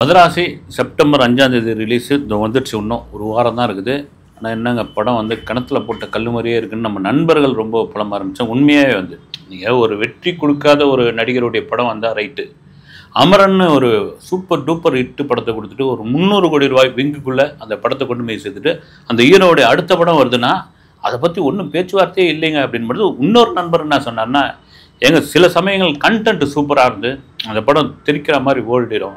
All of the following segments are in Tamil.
மதராசி செப்டம்பர் 5ஆம் தேதி ரிலீஸு வந்துடுச்சு. இன்னும் ஒரு வாரம் தான் இருக்குது. ஆனால் என்னங்க படம் வந்து கிணத்துல போட்ட கல் மாதிரியே இருக்குன்னு நம்ம நண்பர்கள் ரொம்ப புலம்ப ஆரம்பித்தோம். உண்மையாகவே வந்து நீங்கள் ஒரு வெற்றி கொடுக்காத ஒரு நடிகருடைய படம் வந்தால் ரைட்டு. அமரன்னு ஒரு சூப்பர் டூப்பர் ஹிட்டு படத்தை கொடுத்துட்டு ஒரு 300 கோடி ரூபாய் விங்குக்குள்ளே அந்த படத்தை கொண்டு போய் சேர்த்துட்டு அந்த ஹீரோடைய அடுத்த படம் வருதுன்னா அதை பற்றி ஒன்றும் பேச்சுவார்த்தையே இல்லைங்க அப்படின்பது இன்னொரு நண்பர் என்ன சொன்னார்னா, ஏங்க சில சமயங்கள் கண்டென்ட் சூப்பராக இருந்து அந்த படம் தெரிக்கிற மாதிரி ஓல்டிடும்.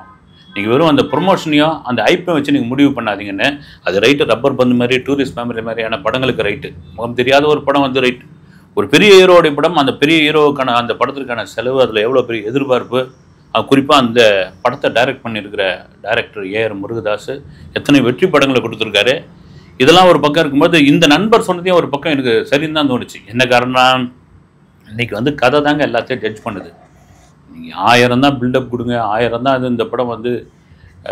நீங்கள் வெறும் அந்த ப்ரொமோஷனையும் அந்த ஐப்பையும் வச்சு நீங்கள் முடிவு பண்ணாதீங்கன்னு. அது ரைட்டு, ரப்பர் பந்து மாதிரி டூரிஸ்ட் ஃபேமிலி மாதிரியான படங்களுக்கு ரைட்டு. முகம் தெரியாத ஒரு படம் வந்து ரைட்டு. ஒரு பெரிய ஹீரோடைய படம், அந்த பெரிய ஹீரோவுக்கான அந்த படத்திற்கான செலவு, அதில் எவ்வளோ பெரிய எதிர்பார்ப்பு, குறிப்பாக அந்த படத்தை டைரக்ட் பண்ணியிருக்கிற டைரக்டர் ஏஆர் முருகதாஸ் எத்தனை வெற்றி படங்களை கொடுத்துருக்காரு. இதெல்லாம் ஒரு பக்கம் இருக்கும்போது இந்த நண்பர் சொன்னதையும் ஒரு பக்கம் எனக்கு சரின்னு தான் தோணுச்சு. என்ன காரணம், இன்றைக்கி வந்து கதை தாங்க எல்லாத்தையும் ஜட்ஜ் பண்ணுது. நீங்கள் 1000 தான் பில்டப் கொடுங்க, 1000 தான் அது இந்த படம் வந்து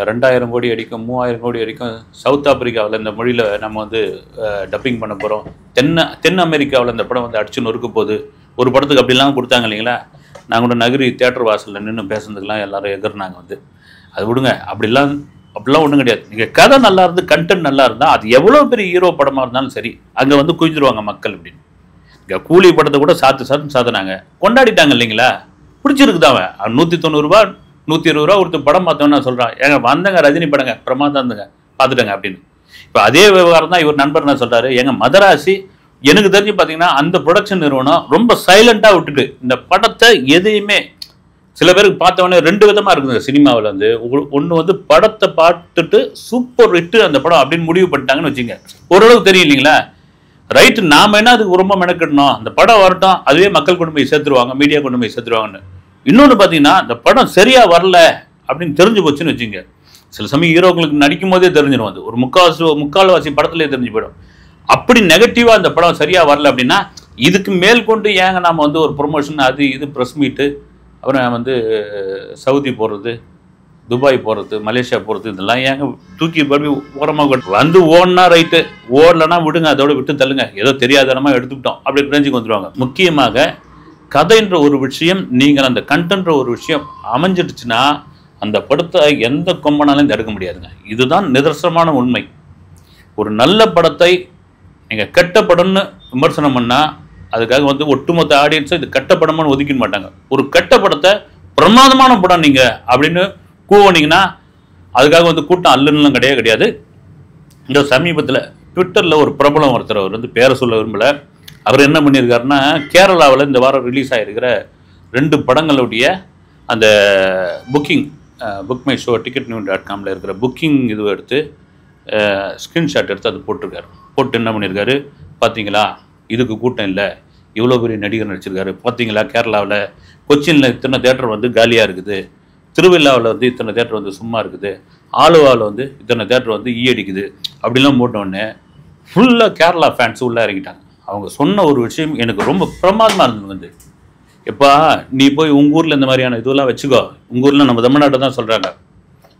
2000 கோடி அடிக்கும், 3000 கோடி அடிக்கும். சவுத் ஆப்பிரிக்காவில் இந்த மொழியில் நம்ம வந்து டப்பிங் பண்ண போகிறோம். தென் அமெரிக்காவில் இந்த படம் வந்து அடிச்சு நொறுக்க போகுது. ஒரு படத்துக்கு அப்படிலாம் கொடுத்தாங்க இல்லைங்களா. நாங்கள் கூட நகரி தியேட்டர் வாசலில் நின்று பேசுனதுக்கெலாம் எல்லோரும் எதிர்னாங்க வந்து. அது விடுங்க, அப்படிலாம் ஒன்றும் கிடையாது. நீங்கள் கதை நல்லா இருந்து கண்டென்ட் நல்லா இருந்தால் அது எவ்வளோ பெரிய ஹீரோ படமாக இருந்தாலும் சரி, அங்கே வந்து குவிஞ்சிருவாங்க மக்கள் அப்படின்னு. இங்கே கூலி படத்தை கூட சாத்தினாங்க, கொண்டாடிட்டாங்க இல்லைங்களா. பிடிச்சிருக்குதான் அவன் 190 ரூபா 120 ரூபா கொடுத்து படம் பார்த்தோன்னு சொல்கிறான். ஏங்க வந்தங்க ரஜினி படங்க பிரமாதம் இருந்துங்க பார்த்துட்டேங்க அப்படின்னு. இப்போ அதே விவகாரம் தான் இவர் நண்பர் என்ன சொல்கிறாரு, எங்க மதராசி எனக்கு தெரிஞ்சு பார்த்தீங்கன்னா அந்த ப்ரொடக்ஷன் நிறுவனம் ரொம்ப சைலண்ட்டாக விட்டுட்டு இந்த படத்தை எதையுமே, சில பேருக்கு பார்த்தவொடனே 2 விதமாக இருக்குங்க சினிமாவில் வந்து. ஒன்று வந்து படத்தை பார்த்துட்டு சூப்பர் ஹிட்டு அந்த படம் அப்படின்னு முடிவு பண்ணிட்டாங்கன்னு வச்சுங்க, ஓரளவுக்கு தெரியும் இல்லைங்களா. ரைட்டு, நாம் என்ன அதுக்கு ரொம்ப மெனக்கிடணும், அந்த படம் வரட்டும், அதுவே மக்கள் கொண்டு போய் சேர்த்துருவாங்க, மீடியா கொண்டு போய் சேர்த்துருவாங்கன்னு. இன்னொன்று பார்த்தீங்கன்னா இந்த படம் சரியாக வரல அப்படின்னு தெரிஞ்சு போச்சுன்னு வச்சுங்க, சில சமயம் ஹீரோக்களுக்கு நடிக்கும் போதே தெரிஞ்சிடும். அது ஒரு முக்கால்வாசி படத்துலேயே தெரிஞ்சு போயிடும். அப்படி நெகட்டிவாக அந்த படம் சரியாக வரல அப்படின்னா இதுக்கு மேல் கொண்டு ஏங்க நாம் வந்து ஒரு ப்ரொமோஷன் அது இது ப்ரெஸ் மீட்டு, அப்புறம் வந்து சவுதி போகிறது, துபாய் போகிறது, மலேசியா போகிறது, இதெல்லாம் ஏங்க தூக்கி படி ஓரமாக வந்து ஓடனா ரைட்டு, ஓடலைன்னா விடுங்க, அதோட விட்டு தள்ளுங்க, ஏதோ தெரியாதனமாக எடுத்துக்கிட்டோம் அப்படி பிரிஞ்சுக்கு வந்துடுவாங்க. முக்கியமாக கதைன்ற ஒரு விஷயம், நீங்கள் அந்த கண்டென்ட்ன்ற ஒரு விஷயம் அமைஞ்சிடுச்சுன்னா அந்த படத்தை எந்த கொம்பனாலும் தடுக்க முடியாதுங்க. இதுதான் நிதர்சனமான உண்மை. ஒரு நல்ல படத்தை நீங்கள் கெட்ட படம்னு விமர்சனம் பண்ணால் அதுக்காக வந்து ஒட்டுமொத்த ஆடியன்ஸை இது கெட்ட படம்னு ஒதுக்க மாட்டாங்க. ஒரு கெட்ட படத்தை பிரமாதமான படம் நீங்கள் அப்படின்னு கூவனிங்கன்னா அதுக்காக வந்து கூட்டம் அல்லுன்னுலாம் கிடையாது. இந்த சமீபத்தில் ட்விட்டரில் ஒரு பிரபலம் ஒருத்தர், அவர் வந்து பேரை சொல்ல விரும்பலை, அவர் என்ன பண்ணியிருக்காருன்னா, கேரளாவில் இந்த வாரம் ரிலீஸ் ஆகிருக்கிற 2 படங்களுடைய அந்த புக் மை ஷோ ticketnew.comல இருக்கிற புக்கிங் இது எடுத்து ஸ்க்ரீன்ஷாட் எடுத்து அது போட்டிருக்காரு. போட்டு என்ன பண்ணியிருக்காரு, பார்த்தீங்களா இதுக்கு கூட்டம் இல்லை, இவ்வளோ பெரிய நடிகர் நடிச்சிருக்காரு, பார்த்தீங்களா கேரளாவில் கொச்சினில் இத்தனை தேட்டர் வந்து காலியாக இருக்குது, திருவிழாவில் வந்து இத்தனை தேட்டர் வந்து சும்மா இருக்குது, ஆலுவாவில் வந்து இத்தனை தேட்டர் வந்து அடிக்குது அப்படிலாம் போட்டோடனே ஃபுல்லாக கேரளா ஃபேன்ஸ் உள்ளே இறங்கிட்டாங்க. அவங்க சொன்ன ஒரு விஷயம் எனக்கு ரொம்ப பிரமாதமாக இருந்தது. வந்து எப்பா நீ போய் உங்கள் ஊரில் இந்த மாதிரியான இதுவெல்லாம் வச்சுக்கோ, உங்கள் ஊரில் நம்ம தமிழ்நாட்டை தான் சொல்கிறாங்க,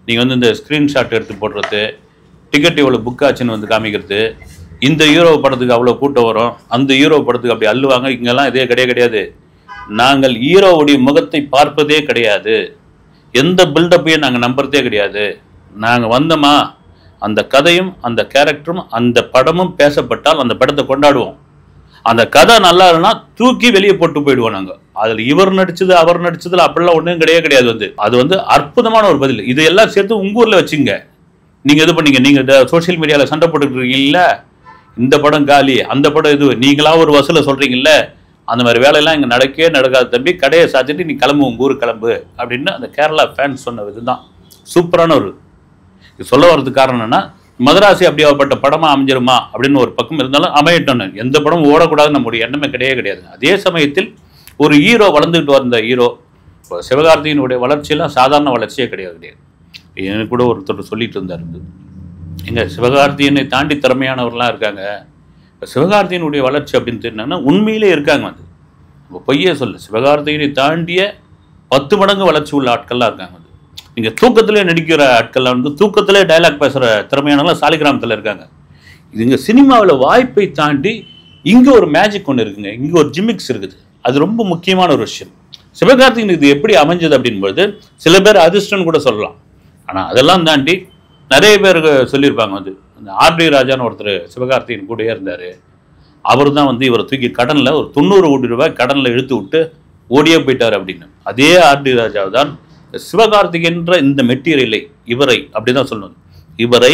நீங்கள் வந்து இந்த ஸ்க்ரீன்ஷாட் எடுத்து போடுறது, டிக்கெட் எவ்வளோ புக் ஆச்சுன்னு வந்து காமிக்கிறது, இந்த ஹீரோ படத்துக்கு அவ்வளோ கூட்டம் வரும், அந்த ஹீரோ படத்துக்கு அப்படி அள்ளுவாங்க, இங்கெல்லாம் இதே கிடையாது. நாங்கள் ஹீரோவுடைய முகத்தை பார்ப்பதே கிடையாது, எந்த பில்டப்பையும் நாங்கள் நம்புறதே கிடையாது. நாங்கள் வந்தோமா அந்த கதையும் அந்த கேரக்டரும் அந்த படமும் பேசப்பட்டால் அந்த படத்தை கொண்டாடுவோம். அந்த கதை நல்லா இல்லைன்னா தூக்கி வெளியே போட்டு போயிடுவோம் நாங்கள். அதில் இவர் நடிச்சது அவர் நடிச்சதுல அப்படிலாம் ஒன்றும் கிடையாது. வந்து அது வந்து அற்புதமான ஒரு பதில். இது எல்லாம் சேர்த்து உங்கள் ஊரில் வச்சுங்க. நீங்கள் இது பண்ணீங்க, நீங்கள் சோஷியல் மீடியாவில் சண்டை போட்டுக்கிட்டு இருக்கீங்கல்ல, இந்த படம் காலி அந்த படம் இது, நீங்களா ஒரு வசூலை சொல்கிறீங்கல்ல, அந்த மாதிரி வேலையெல்லாம் இங்கே நடக்காது தம்பி, கடையை சாத்திட்டு நீ கிளம்பு, உங்கள் ஊருக்கு கிளம்பு அப்படின்னு அந்த கேரளா ஃபேன்ஸ் சொன்ன இதுதான் சூப்பரான ஒரு இது. சொல்ல வர்றதுக்கு காரணம் என்னன்னா, மதராசி அப்படியாப்பட்ட படமாக அமைஞ்சிருமா அப்படின்னு ஒரு பக்கம் இருந்தாலும் அமையட்டோன்னு, எந்த படமும் ஓடக்கூடாதுன்னு நம்முடைய எண்ணமே கிடையாது. அதே சமயத்தில் ஒரு ஹீரோ வளர்ந்துக்கிட்டு வந்த ஹீரோ, இப்போ சிவகார்த்தியினுடைய வளர்ச்சியெல்லாம் சாதாரண வளர்ச்சியே கிடையாது. எனக்கு கூட ஒருத்தர் சொல்லிட்டு இருந்தார், எங்க சிவகார்த்தியனை தாண்டி திறமையானவர்களாம் இருக்காங்க. இப்போ சிவகார்த்தியினுடைய வளர்ச்சி அப்படின்னு தெரிஞ்சாங்கன்னா உண்மையிலே இருக்காங்க. வந்து இப்போ பொய்யே சொல்ல, சிவகார்த்தியனை தாண்டிய 10 மடங்கு வளர்ச்சி உள்ள ஆட்கள்லாம் இருக்காங்க. வந்து நீங்கள் தூக்கத்திலே நடிக்கிற ஆட்கள்லாம் வந்து தூக்கத்திலே டைலாக் பேசுகிற திறமையானவங்களாம் சாலிகிராமத்தில் இருக்காங்க. இதுங்க சினிமாவில் வாய்ப்பை தாண்டி இங்கே ஒரு மேஜிக் ஒன்று இருக்குங்க, இங்கே ஒரு ஜிமிக்ஸ் இருக்குது. அது ரொம்ப முக்கியமான ஒரு விஷயம். சிவகார்த்திகேயன் இது எப்படி அமைஞ்சது அப்படின்போது சில பேர் அதிர்ஷ்டம் கூட சொல்லலாம். ஆனால் அதெல்லாம் தாண்டி நிறைய பேர் சொல்லியிருப்பாங்க வந்து இந்த ஆர்டி ராஜான்னு ஒருத்தர் சிவகார்த்தியின் கூடயே இருந்தார். அவர் தான் வந்து இவரை தூக்கி கடனில் ஒரு 90 கோடி ரூபாய் கடனில் இழுத்து விட்டு ஓடியே போயிட்டார் அப்படின்னு. அதே ஆர்டி ராஜாவை தான் சிவகார்த்திகேயன்ற இந்த மெட்டீரியலை இவரை அப்படி தான் சொல்லணும். இவரை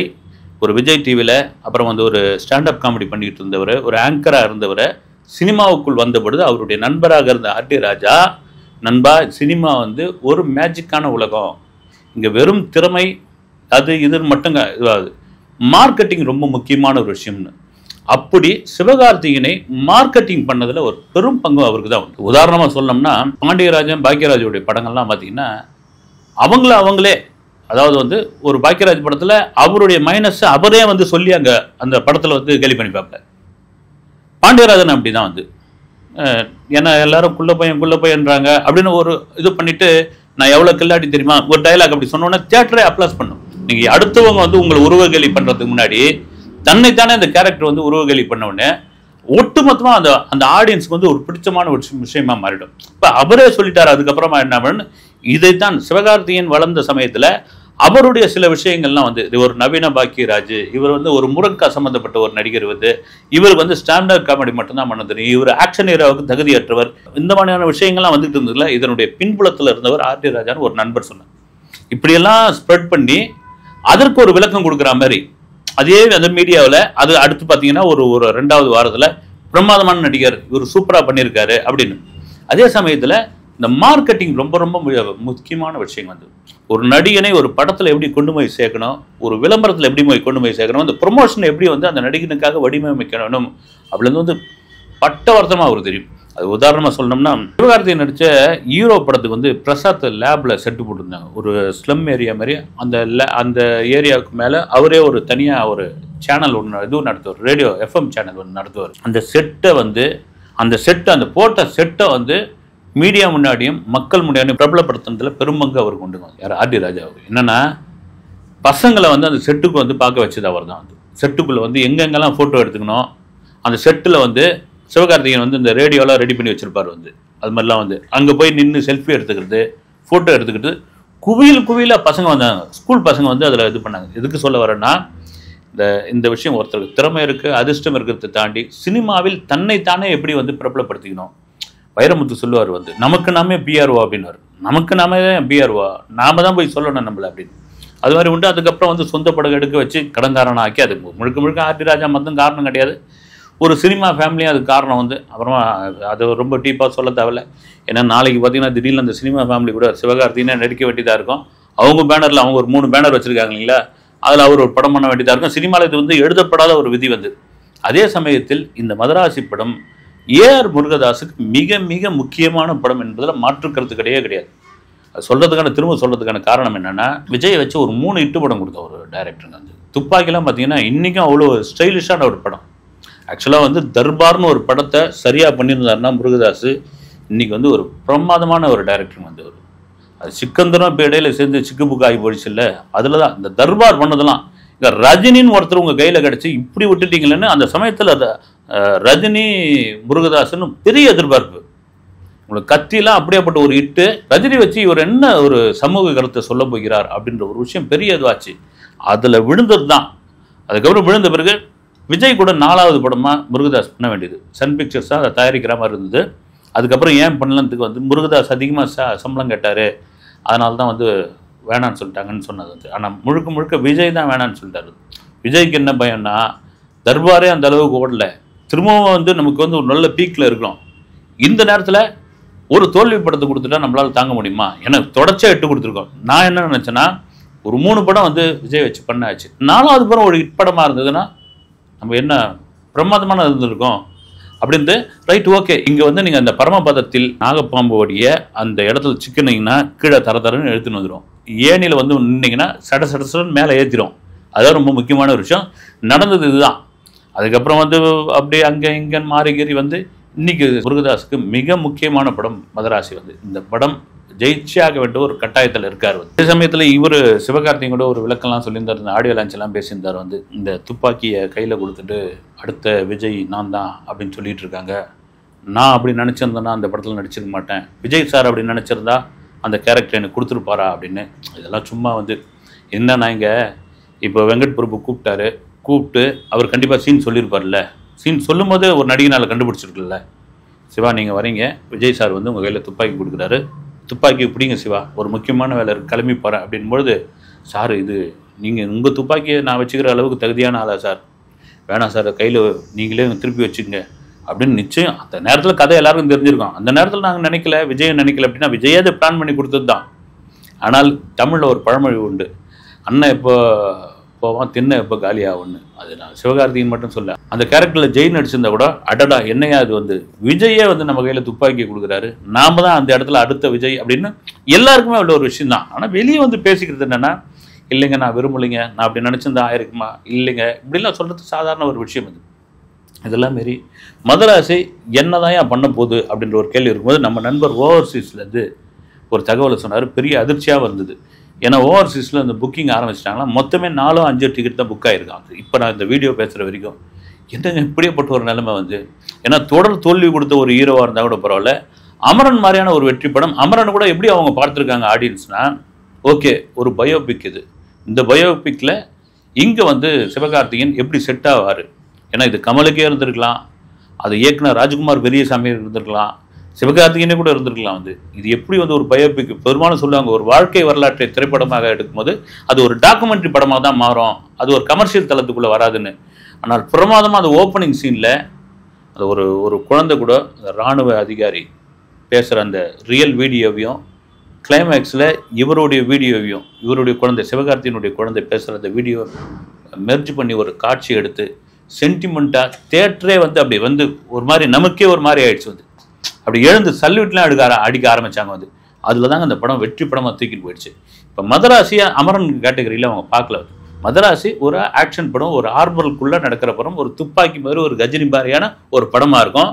ஒரு விஜய் டிவியில் அப்புறம் வந்து ஒரு ஸ்டாண்டப் காமெடி பண்ணிக்கிட்டு இருந்தவர், ஒரு ஆங்கராக இருந்தவரை சினிமாவுக்குள் வந்த பொழுது அவருடைய நண்பராக இருந்த ஆர்டி ராஜா, நண்பா சினிமா வந்து ஒரு மேஜிக்கான உலகம், இங்கே வெறும் திறமை அது இதுன்னு மட்டும் இதுவாகுது, மார்க்கெட்டிங் ரொம்ப முக்கியமான ஒரு விஷயம்னு. அப்படி சிவகார்த்திகேயனை மார்க்கெட்டிங் பண்ணதில் ஒரு பெரும் பங்கு அவருக்கு தான் உண்டு. உதாரணமாக சொல்லணும்னா பாண்டியராஜன் பாக்யராஜுடைய படங்கள்லாம் பார்த்தீங்கன்னா அவங்களே அதாவது வந்து ஒரு பாக்யராஜ் படத்தில் அவருடைய மைனஸ் அவரே வந்து சொல்லி அங்கே அந்த படத்தில் வந்து கேலி பண்ணி பார்ப்பார். பாண்டியராஜன் அப்படி தான் வந்து ஏன்னா எல்லாரும் குள்ள பையன்றாங்க அப்படின்னு ஒரு இது பண்ணிட்டு நான் எவ்வளோ கில்லாடி தெரியுமா ஒரு டைலாக் அப்படி சொன்னோன்னே தியேட்டரே அப்ளாஸ் பண்ணும். நீங்கள் அடுத்தவங்க வந்து உங்களை உருவகேலி பண்ணுறதுக்கு முன்னாடி தன்னைத்தானே அந்த கேரக்டர் வந்து உருவகேலி பண்ண உடனே ஒட்டுமொத்தமாக அந்த ஆடியன்ஸ்க்கு வந்து ஒரு பிடிச்சமான ஒரு விஷயமா மாறிடும். இப்போ அவரே சொல்லிட்டார். அதுக்கப்புறமா என்ன பண்ணு, இதைத்தான் சிவகார்த்திகேயன் வளர்ந்த சமயத்தில் அவருடைய சில விஷயங்கள்லாம் வந்து இது ஒரு நவீன பாக்கியராஜ், இவர் வந்து ஒரு முருங்கா சம்மந்தப்பட்ட ஒரு நடிகர் வந்து இவர் வந்து ஸ்டாண்டர்ட் காமெடி மட்டும்தான் பண்ண தெரியும், இவர் ஆக்ஷன் ஹீரோவுக்கு தகுதியற்றவர், இந்த மாதிரியான விஷயங்கள்லாம் வந்துட்டு இருந்ததுல இதனுடைய பின்புலத்தில் இருந்தவர் ஆர்டி ராஜான்னு ஒரு நண்பர் சொன்னார். இப்படியெல்லாம் ஸ்ப்ரெட் பண்ணி அதற்கு ஒரு விளக்கம் கொடுக்குற மாதிரி அதே அந்த மீடியாவில் அது அடுத்து பார்த்தீங்கன்னா ஒரு 2வது வாரத்தில் பிரமாதமான நடிகர் இவர் சூப்பராக பண்ணியிருக்காரு அப்படின்னு. அதே சமயத்தில் இந்த மார்க்கெட்டிங் ரொம்ப ரொம்ப முக்கியமான விஷயம் வந்து ஒரு நடிகனை ஒரு படத்தில் எப்படி கொண்டு போய் சேர்க்கணும், ஒரு விளம்பரத்தில் எப்படி கொண்டு போய் சேர்க்கணும், அந்த ப்ரொமோஷன் எப்படி வந்து அந்த நடிகனுக்காக வடிவமைக்கணும் அப்படின்னு வந்து பட்டவர்த்தமாக அவருக்கு தெரியும். அது உதாரணமாக சொல்லணும்னா சிவகார்த்திகேயன் நடித்த ஹீரோ படத்துக்கு வந்து பிரசாத் லேபில் செட்டு போட்டிருந்தாங்க. ஒரு ஸ்லம் ஏரியா மாதிரி அந்த ஏரியாவுக்கு மேலே அவரே ஒரு தனியாக ஒரு சேனல் ஒன்று இதுவும் நடத்துவார், ரேடியோ FM சேனல் ஒன்று நடத்துவார். அந்த போட்ட செட்டை வந்து மீடியா முன்னாடியும் மக்கள் முன்னாடியும் பிரபலப்படுத்துனதுல பெரும்பங்கு அவர் கொண்டு வந்தார். யார்? ஆர்டி ராஜாவுக்கு. என்னன்னா பசங்களை வந்து அந்த செட்டுக்கு வந்து பார்க்க வச்சது அவர் தான். வந்து செட்டுக்குள்ளே வந்து எங்கெங்கெல்லாம் ஃபோட்டோ எடுத்துக்கணும், அந்த செட்டில் வந்து சிவகார்த்திகேயன் வந்து இந்த ரேடியோலாம் ரெடி பண்ணி வச்சிருப்பார். வந்து அது மாதிரிலாம் வந்து அங்கே போய் நின்று செல்ஃபி எடுத்துக்கிறது, ஃபோட்டோ எடுத்துக்கிட்டு குவியலாக பசங்க வந்தாங்க, ஸ்கூல் பசங்க வந்து அதில் இது பண்ணாங்க. எதுக்கு சொல்ல வரேன்னா இந்த விஷயம் ஒருத்தருக்கு திறமை இருக்குது அதிர்ஷ்டம் இருக்கிறத தாண்டி சினிமாவில் தன்னைத்தானே எப்படி வந்து பிரபலப்படுத்திக்கணும். வைரமுத்து சொல்லுவார் வந்து நமக்கு நாமே பிஆர்ஓ அப்படின்னாரு. நமக்கு நாமே தான் பிஆர்ஓ, நாம தான் போய் சொல்லணும் நம்மளை அப்படின்னு. அது மாதிரி உண்டு. அதுக்கப்புறம் வந்து சொந்த படம் எடுக்க வச்சு கடன்காரனை ஆக்கி அது முழுக்க ஆர்டி ராஜா மட்டும் காரணம் கிடையாது, ஒரு சினிமா ஃபேமிலியும் அதுக்கு காரணம் வந்து. அப்புறமா அது ரொம்ப டீப்பாக சொல்ல தேவையில்ல. ஏன்னா நாளைக்கு பார்த்தீங்கன்னா திடீர்னு அந்த சினிமா ஃபேமிலி கூட சிவகார்த்திகேயனை நடிக்க வேண்டியதாக இருக்கும். அவங்க பேனரில் அவங்க ஒரு 3 பேனர் வச்சுருக்காங்க இல்லைங்களா, அதில் அவர் ஒரு படம் பண்ண வேண்டியதாக இருக்கும். சினிமாவில் இது வந்து எழுதப்படாத ஒரு விதி வந்து. அதே சமயத்தில் இந்த மதராசி படம் ஏஆர் முருகதாஸுக்கு மிக மிக முக்கியமான படம் என்பதில் மாற்றுக்கிறது கிடையாது. அது திரும்ப சொல்கிறதுக்கான காரணம் என்னென்னா விஜயை வச்சு ஒரு 3 ஹிட்டு படம் கொடுத்த ஒரு டைரக்டருங்க. வந்து துப்பாக்கிலாம் பார்த்தீங்கன்னா இன்றைக்கும் அவ்வளோ ஸ்டைலிஷான ஒரு படம். ஆக்சுவலாக வந்து தர்பார்னு ஒரு படத்தை சரியாக பண்ணியிருந்தாருன்னா முருகதாஸ் இன்றைக்கி வந்து ஒரு பிரமாதமான ஒரு டைரக்டர் வந்து அவர். அது சிக்கந்தரம் இப்போ இடையில சேர்ந்து சிக்கு புக்கு ஆகி போயிடுச்சு இல்லை, அதில் தான் இந்த தர்பார் பண்ணதெல்லாம். இங்கே ரஜினின்னு ஒருத்தர் உங்கள் கையில் கிடச்சி இப்படி விட்டுட்டீங்களேன்னு அந்த சமயத்தில் ரஜினி முருகதாஸ்ன்னு பெரிய எதிர்பார்ப்பு. உங்களுக்கு கத்திலாம் அப்படியேப்பட்ட ஒரு ஹிட்டு, ரஜினி வச்சு இவர் என்ன ஒரு சமூக கருத்தை சொல்ல போகிறார் அப்படின்ற ஒரு விஷயம் பெரிய இதுவாச்சு. அதில் விழுந்தது தான். அதுக்கப்புறம் விழுந்த பிறகு விஜய் கூட 4வது படமாக முருகதாஸ் பண்ண வேண்டியது. சன் பிக்சர்ஸ் தான் அதை தயாரிக்கிற மாதிரி இருந்தது. அதுக்கப்புறம் ஏன் பண்ணலன்றதுக்கு வந்து முருகதாஸ் அதிகமாக சம்பளம் கேட்டார், அதனால தான் வந்து வேணான்னு சொல்லிட்டாங்கன்னு சொன்னது வந்து. ஆனால் முழுக்க விஜய் தான் வேணான்னு சொல்லிட்டாரு. விஜய்க்கு என்ன பயம்னா தர்பாரே அந்த அளவுக்கு ஓடலை, திரும்பவும் வந்து நமக்கு வந்து ஒரு நல்ல பீக்கில் இருக்கிறோம். இந்த நேரத்தில் ஒரு தோல்வி படத்தை கொடுத்துட்டா நம்மளால் தாங்க முடியுமா? எனக்கு தொடர்ச்சியாக 8 கொடுத்துருக்கோம். நான் என்ன நினச்சேன்னா ஒரு 3 படம் வந்து விஜய் வச்சு பண்ணாச்சு, 4வது படம் ஒரு ஹிட் படமாக இருந்ததுன்னா நம்ம என்ன பிரமாதமான இருந்திருக்கோம் அப்படின்ட்டு. ரைட், ஓகே, இங்கே வந்து நீங்கள் அந்த பரமபதத்தில் நாகப்பாம்பு ஓடிய அந்த இடத்துல சிக்கினீங்கன்னா கீழே தரன்னு எடுத்துன்னு வந்துடும். ஏனியில் வந்து நின்னீங்கன்னா சடன்னு மேலே ஏற்றிடும். அதுதான் ரொம்ப முக்கியமான ஒரு விஷயம் நடந்தது. இதுதான். அதுக்கப்புறம் வந்து அப்படியே அங்கே இங்கேன்னு மாறிகேறி வந்து இன்றைக்கி முருகதாஸுக்கு மிக முக்கியமான படம் மதராசி வந்து. இந்த படம் ஜெயிச்சியாக வேண்டிய ஒரு கட்டாயத்தில் இருக்கார். அதே சமயத்தில் இவர் சிவகார்த்திகேயன் கூட ஒரு விளக்கெல்லாம் சொல்லியிருந்தார், இந்த ஆடியோ லான்ச்செல்லாம் பேசியிருந்தார். வந்து இந்த துப்பாக்கியை கையில் கொடுத்துட்டு அடுத்த விஜய் நான் தான் அப்படின்னு சொல்லிட்டு இருக்காங்க. நான் அப்படி நினச்சிருந்தேன்னா அந்த படத்தில் நடிச்சிருக்க மாட்டேன், விஜய் சார் அப்படி நினச்சிருந்தா அந்த கேரக்டர் எனக்கு கொடுத்துருப்பாரா அப்படின்னு. இதெல்லாம் சும்மா வந்து என்னன்னா இங்கே இப்போ வெங்கட் பிரபு கூப்பிட்டு அவர் கண்டிப்பாக சீன் சொல்லியிருப்பார்ல. சீன் சொல்லும் போது ஒரு நடிகனால் கண்டுபிடிச்சிருக்குல்ல, சிவா நீங்கள் வரீங்க, விஜய் சார் வந்து உங்கள் கையில் துப்பாக்கி கொடுக்குறாரு, துப்பாக்கி பிடிங்க சிவா, ஒரு முக்கியமான வேலை கிளம்பி போகிறேன் அப்படின்பொழுது, சார் இது நீங்கள் உங்கள் துப்பாக்கியை நான் வச்சுக்கிற அளவுக்கு தகுதியான ஆளா சார், வேணாம் சார் கையில் நீங்களே திருப்பி வச்சுக்கங்க அப்படின்னு நிச்சயம் அந்த நேரத்தில் கதை எல்லாருக்கும் தெரிஞ்சிருக்கோம். அந்த நேரத்தில் நாங்கள் நினைக்கல, விஜய் நினைக்கல அப்படின்னா விஜயே அதை பிளான் பண்ணி கொடுத்தது தான். ஆனால் தமிழில் ஒரு பழமொழி உண்டு, அண்ணன் எப்போ போவான் தின்ன எப்போ காலியாகும்னு. அது நான் சிவகார்த்திகேயன் மட்டும் சொல்ல, அந்த கேரக்டரில் ஜெய் நடிச்சிருந்தா கூட அடடா என்னையா அது வந்து விஜயே வந்து நம்ம கையில் துப்பாக்கி கொடுக்குறாரு, நாம தான் அந்த இடத்துல அடுத்த விஜய் அப்படின்னு எல்லாருக்குமே அவ்வளோ ஒரு விஷயம் தான். ஆனால் வெளியே வந்து பேசிக்கிறது என்னென்னா, இல்லைங்க நான் விரும்பலைங்க, நான் அப்படி நினச்சிருந்தா ஆயிருக்குமா, இல்லைங்க இப்படிலாம் சொல்கிறது சாதாரண ஒரு விஷயம். இது இதெல்லாம் மாரி மதராசி என்ன தான் ஏன் பண்ண போகுது அப்படின்ற ஒரு கேள்வி இருக்கும்போது நம்ம நண்பர் ஓவர்சீஸ்லேருந்து ஒரு தகவலை சொன்னார். பெரிய அதிர்ச்சியாக இருந்தது. ஏன்னா ஓவர்சீஸில் இந்த புக்கிங் ஆரம்பிச்சிட்டாங்களா, மொத்தமே 4-5 டிக்கெட் தான் புக் ஆகிருக்காங்க. இப்போ நான் இந்த வீடியோ பேசுகிற வரைக்கும் என்னங்க இப்படியேப்பட்ட ஒரு நிலைமை வந்து, ஏன்னா தொடர் தோல்வி கொடுத்த ஒரு ஹீரோவாக இருந்தால் கூட பரவாயில்ல, அமரன் மாதிரியான ஒரு வெற்றி படம், அமரன் கூட எப்படி அவங்க பார்த்துருக்காங்க ஆடியன்ஸ்னால், ஓகே ஒரு பயோபிக் இது, இந்த பயோபிக்கில் இங்கே வந்து சிவகார்த்திகேயன் எப்படி செட் ஆவார், ஏன்னா இது கமலுக்கே இருந்திருக்கலாம், அது இயக்குனர் ராஜ்குமார் பெரியசாமி இருந்திருக்கலாம், சிவகார்த்திகேயனே கூட இருந்திருக்கலாம். வந்து இது எப்படி வந்து ஒரு பயோபிக், பெரும்பாலும் சொல்லுவாங்க ஒரு வாழ்க்கை வரலாற்றை திரைப்படமாக எடுக்கும்போது அது ஒரு டாக்குமெண்ட்ரி படமாக தான் மாறும், அது ஒரு கமர்ஷியல் தளத்துக்குள்ளே வராதுன்னு. ஆனால் பிரமாதமாக அந்த ஓப்பனிங் சீனில் அது ஒரு குழந்தை கூட இராணுவ அதிகாரி பேசுகிற அந்த ரியல் வீடியோவையும், கிளைமேக்ஸில் இவருடைய வீடியோவையும், இவருடைய குழந்தை சிவகார்த்திகேயனுடைய குழந்தை பேசுகிற அந்த வீடியோ மெர்ஜ் பண்ணி ஒரு காட்சி எடுத்து சென்டிமெண்ட்டாக தேட்டரே வந்து அப்படி வந்து ஒரு மாதிரி நமக்கே ஒரு மாதிரி ஆயிடுச்சு. வந்து அப்படி எழுந்து சல்யூட்லாம் அடிக்க ஆரம்பித்தாங்க. வந்து அதில் தாங்க அந்த படம் வெற்றி படமாக தூக்கிட்டு போயிடுச்சு. இப்போ மதராசியை அமரன் கேட்டகரியில் அவங்க பார்க்கல. மதராசி ஒரு ஆக்ஷன் படம், ஒரு ஆர்வலுக்குள்ளே நடக்கிற படம், ஒரு துப்பாக்கி மாதிரி ஒரு கஜினி மாதிரியான ஒரு படமாக இருக்கும்.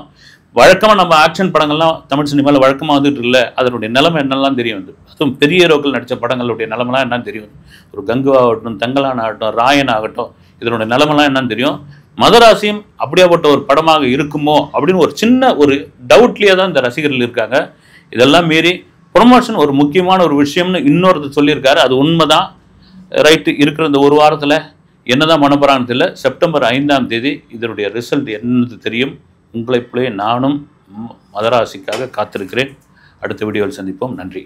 வழக்கமாக நம்ம ஆக்ஷன் படங்கள்லாம் தமிழ் சினிமாவில் வழக்கமாக வந்துட்டு இல்லை, அதனுடைய நிலைமை என்னெல்லாம் தெரியும். வந்து அதுவும் பெரிய ஹீரோக்கள் நடித்த படங்களுடைய நிலமெல்லாம் என்னன்னு தெரியும். ஒரு கங்குவாகட்டும், தங்கலான் ஆகட்டும், ராயன் ஆகட்டும், இதனுடைய நிலமெல்லாம் என்னன்னு தெரியும். மதராசியும் அப்படியாப்பட்ட ஒரு படமாக இருக்குமோ அப்படின்னு ஒரு சின்ன ஒரு டவுட்லேயே தான் இந்த ரசிகர்கள் இருக்காங்க. இதெல்லாம் மீறி ப்ரொமோஷன் ஒரு முக்கியமான ஒரு விஷயம்னு இன்னொருத்தர் சொல்லியிருக்காரு. அது உண்மைதான், ரைட்டு. இருக்கிற இந்த ஒரு வாரத்தில் என்ன தான் பண்ண போகிறான்னு தெரியல. செப்டம்பர் 5ஆம் தேதி இதனுடைய ரிசல்ட் என்னது தெரியும். உங்களைப் போலவே நானும் மதராசிக்காக காத்திருக்கிறேன். அடுத்த வீடியோவில் சந்திப்போம். நன்றி.